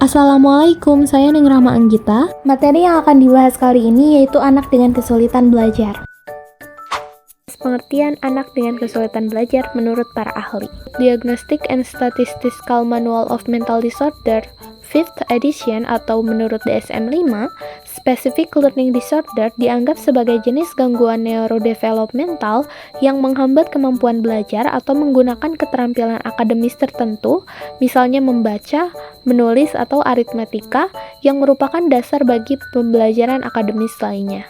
Assalamualaikum, saya Neng Rahma Anggita. Materi yang akan dibahas kali ini yaitu anak dengan kesulitan belajar. Pengertian anak dengan kesulitan belajar menurut para ahli. Diagnostic and Statistical Manual of Mental Disorder, 5th edition atau menurut DSM-5, Specific Learning Disorder dianggap sebagai jenis gangguan neurodevelopmental yang menghambat kemampuan belajar atau menggunakan keterampilan akademis tertentu, misalnya membaca, menulis, atau aritmetika, yang merupakan dasar bagi pembelajaran akademis lainnya.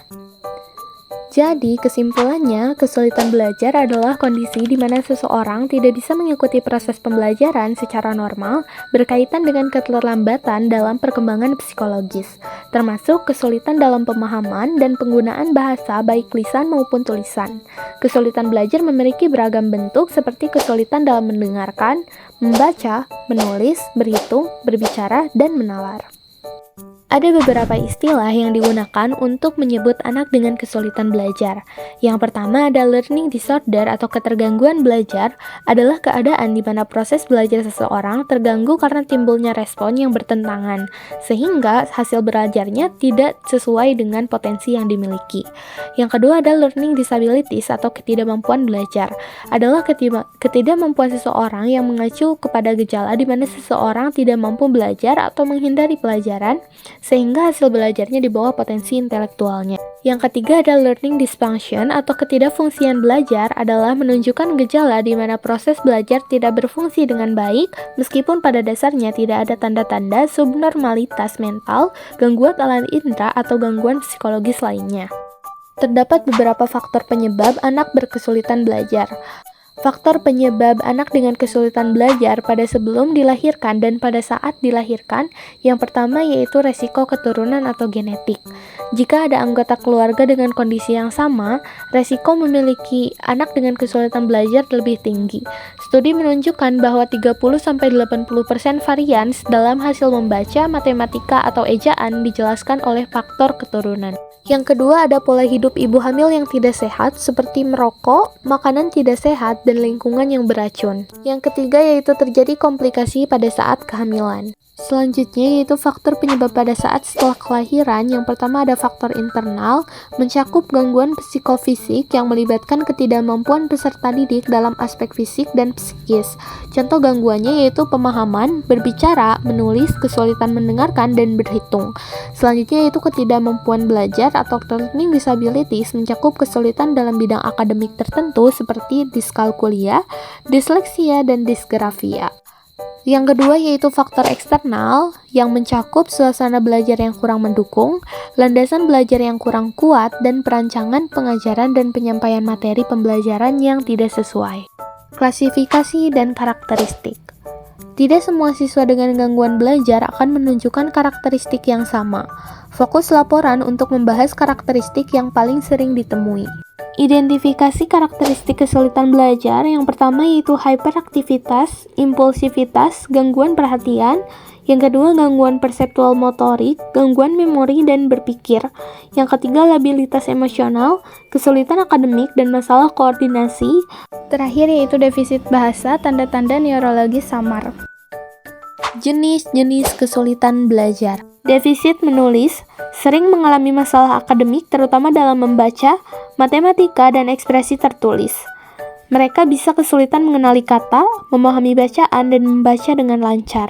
Jadi, kesimpulannya, kesulitan belajar adalah kondisi di mana seseorang tidak bisa mengikuti proses pembelajaran secara normal berkaitan dengan keterlambatan dalam perkembangan psikologis, termasuk kesulitan dalam pemahaman dan penggunaan bahasa baik lisan maupun tulisan. Kesulitan belajar memiliki beragam bentuk seperti kesulitan dalam mendengarkan, membaca, menulis, berhitung, berbicara, dan menalar. Ada beberapa istilah yang digunakan untuk menyebut anak dengan kesulitan belajar. Yang pertama ada learning disorder atau ketergangguan belajar, adalah keadaan di mana proses belajar seseorang terganggu karena timbulnya respon yang bertentangan, sehingga hasil belajarnya tidak sesuai dengan potensi yang dimiliki. Yang kedua ada learning disabilities atau ketidakmampuan belajar, adalah ketidakmampuan seseorang yang mengacu kepada gejala di mana seseorang tidak mampu belajar atau menghindari pelajaran, sehingga hasil belajarnya di bawah potensi intelektualnya. Yang ketiga ada learning dysfunction atau ketidakfungsian belajar, adalah menunjukkan gejala di mana proses belajar tidak berfungsi dengan baik meskipun pada dasarnya tidak ada tanda-tanda subnormalitas mental, gangguan alam indera, atau gangguan psikologis lainnya. Terdapat beberapa faktor penyebab anak berkesulitan belajar. Faktor penyebab anak dengan kesulitan belajar pada sebelum dilahirkan dan pada saat dilahirkan, yang pertama yaitu resiko keturunan atau genetik. Jika ada anggota keluarga dengan kondisi yang sama, resiko memiliki anak dengan kesulitan belajar lebih tinggi. Studi menunjukkan bahwa 30-80% varians dalam hasil membaca, matematika, atau ejaan dijelaskan oleh faktor keturunan. Yang kedua ada pola hidup ibu hamil yang tidak sehat seperti merokok, makanan tidak sehat, dan lingkungan yang beracun. Yang ketiga yaitu terjadi komplikasi pada saat kehamilan. Selanjutnya yaitu faktor penyebab pada saat setelah kelahiran. Yang pertama ada faktor internal, mencakup gangguan psikofisik yang melibatkan ketidakmampuan peserta didik dalam aspek fisik dan psikis. Contoh gangguannya yaitu pemahaman, berbicara, menulis, kesulitan mendengarkan, dan berhitung. Selanjutnya yaitu ketidakmampuan belajar atau learning disabilities, mencakup kesulitan dalam bidang akademik tertentu seperti diskalkulia, disleksia, dan disgrafia. Yang kedua yaitu faktor eksternal yang mencakup suasana belajar yang kurang mendukung, landasan belajar yang kurang kuat, dan perancangan pengajaran dan penyampaian materi pembelajaran yang tidak sesuai. Klasifikasi dan karakteristik. Tidak semua siswa dengan gangguan belajar akan menunjukkan karakteristik yang sama. Fokus laporan untuk membahas karakteristik yang paling sering ditemui. Identifikasi karakteristik kesulitan belajar yang pertama yaitu hyperaktivitas, impulsivitas, gangguan perhatian. Yang kedua gangguan perseptual motorik, gangguan memori dan berpikir. Yang ketiga labilitas emosional, kesulitan akademik, dan masalah koordinasi. Terakhir yaitu defisit bahasa, tanda-tanda neurologis samar. Jenis-jenis kesulitan belajar. Defisit menulis, sering mengalami masalah akademik terutama dalam membaca, matematika, dan ekspresi tertulis. Mereka bisa kesulitan mengenali kata, memahami bacaan, dan membaca dengan lancar.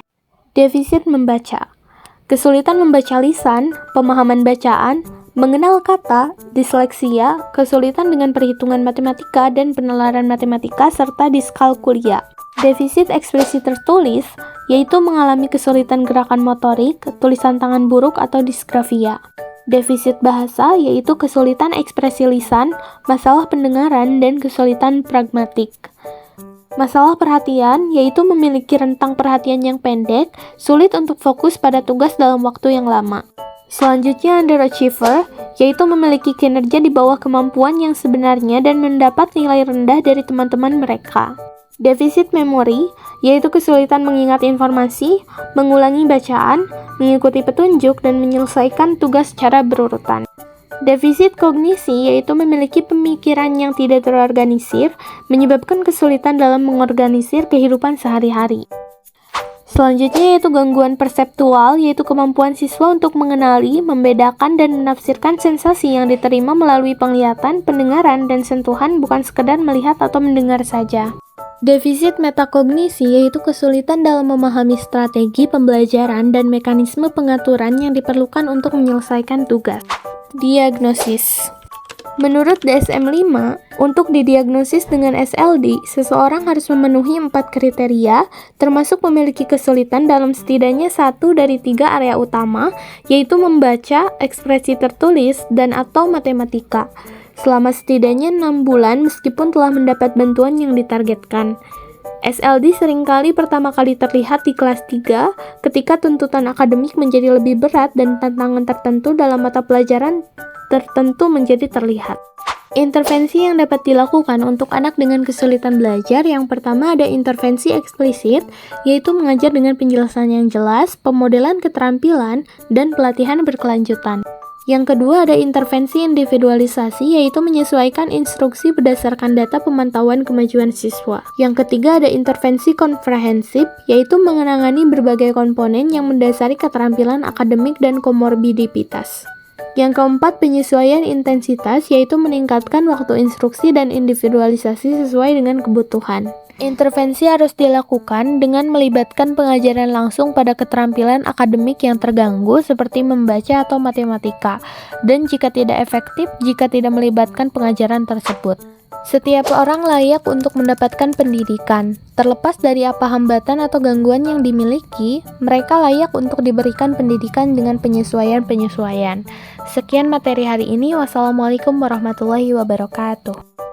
Defisit membaca, kesulitan membaca lisan, pemahaman bacaan, mengenal kata, disleksia, kesulitan dengan perhitungan matematika dan penalaran matematika, serta diskalkulia. Defisit ekspresi tertulis, yaitu mengalami kesulitan gerakan motorik, tulisan tangan buruk, atau disgrafia. Defisit bahasa, yaitu kesulitan ekspresi lisan, masalah pendengaran, dan kesulitan pragmatik. Masalah perhatian, yaitu memiliki rentang perhatian yang pendek, sulit untuk fokus pada tugas dalam waktu yang lama. Selanjutnya underachiever, yaitu memiliki kinerja di bawah kemampuan yang sebenarnya dan mendapat nilai rendah dari teman-teman mereka. Defisit memori, yaitu kesulitan mengingat informasi, mengulangi bacaan, mengikuti petunjuk, dan menyelesaikan tugas secara berurutan. Defisit kognisi, yaitu memiliki pemikiran yang tidak terorganisir, menyebabkan kesulitan dalam mengorganisir kehidupan sehari-hari. Selanjutnya yaitu gangguan perseptual, yaitu kemampuan siswa untuk mengenali, membedakan, dan menafsirkan sensasi yang diterima melalui penglihatan, pendengaran, dan sentuhan, bukan sekedar melihat atau mendengar saja. Defisit metakognisi yaitu kesulitan dalam memahami strategi pembelajaran dan mekanisme pengaturan yang diperlukan untuk menyelesaikan tugas. Diagnosis. Menurut DSM-5, untuk didiagnosis dengan SLD, seseorang harus memenuhi 4 kriteria, termasuk memiliki kesulitan dalam setidaknya 1 dari 3 area utama, yaitu membaca, ekspresi tertulis, dan atau matematika, selama setidaknya 6 bulan meskipun telah mendapat bantuan yang ditargetkan. SLD seringkali pertama kali terlihat di kelas 3 ketika tuntutan akademik menjadi lebih berat dan tantangan tertentu dalam mata pelajaran tertentu menjadi terlihat. Intervensi yang dapat dilakukan untuk anak dengan kesulitan belajar, yang pertama ada intervensi eksplisit, yaitu mengajar dengan penjelasan yang jelas, pemodelan keterampilan, dan pelatihan berkelanjutan. Yang kedua ada intervensi individualisasi, yaitu menyesuaikan instruksi berdasarkan data pemantauan kemajuan siswa. Yang ketiga ada intervensi komprehensif, yaitu mengenangani berbagai komponen yang mendasari keterampilan akademik dan komorbiditas. Yang keempat, penyesuaian intensitas, yaitu meningkatkan waktu instruksi dan individualisasi sesuai dengan kebutuhan. Intervensi harus dilakukan dengan melibatkan pengajaran langsung pada keterampilan akademik yang terganggu seperti membaca atau matematika, dan jika tidak efektif, jika tidak melibatkan pengajaran tersebut. Setiap orang layak untuk mendapatkan pendidikan. Terlepas dari apa hambatan atau gangguan yang dimiliki, mereka layak untuk diberikan pendidikan dengan penyesuaian-penyesuaian. Sekian materi hari ini. Wassalamualaikum warahmatullahi wabarakatuh.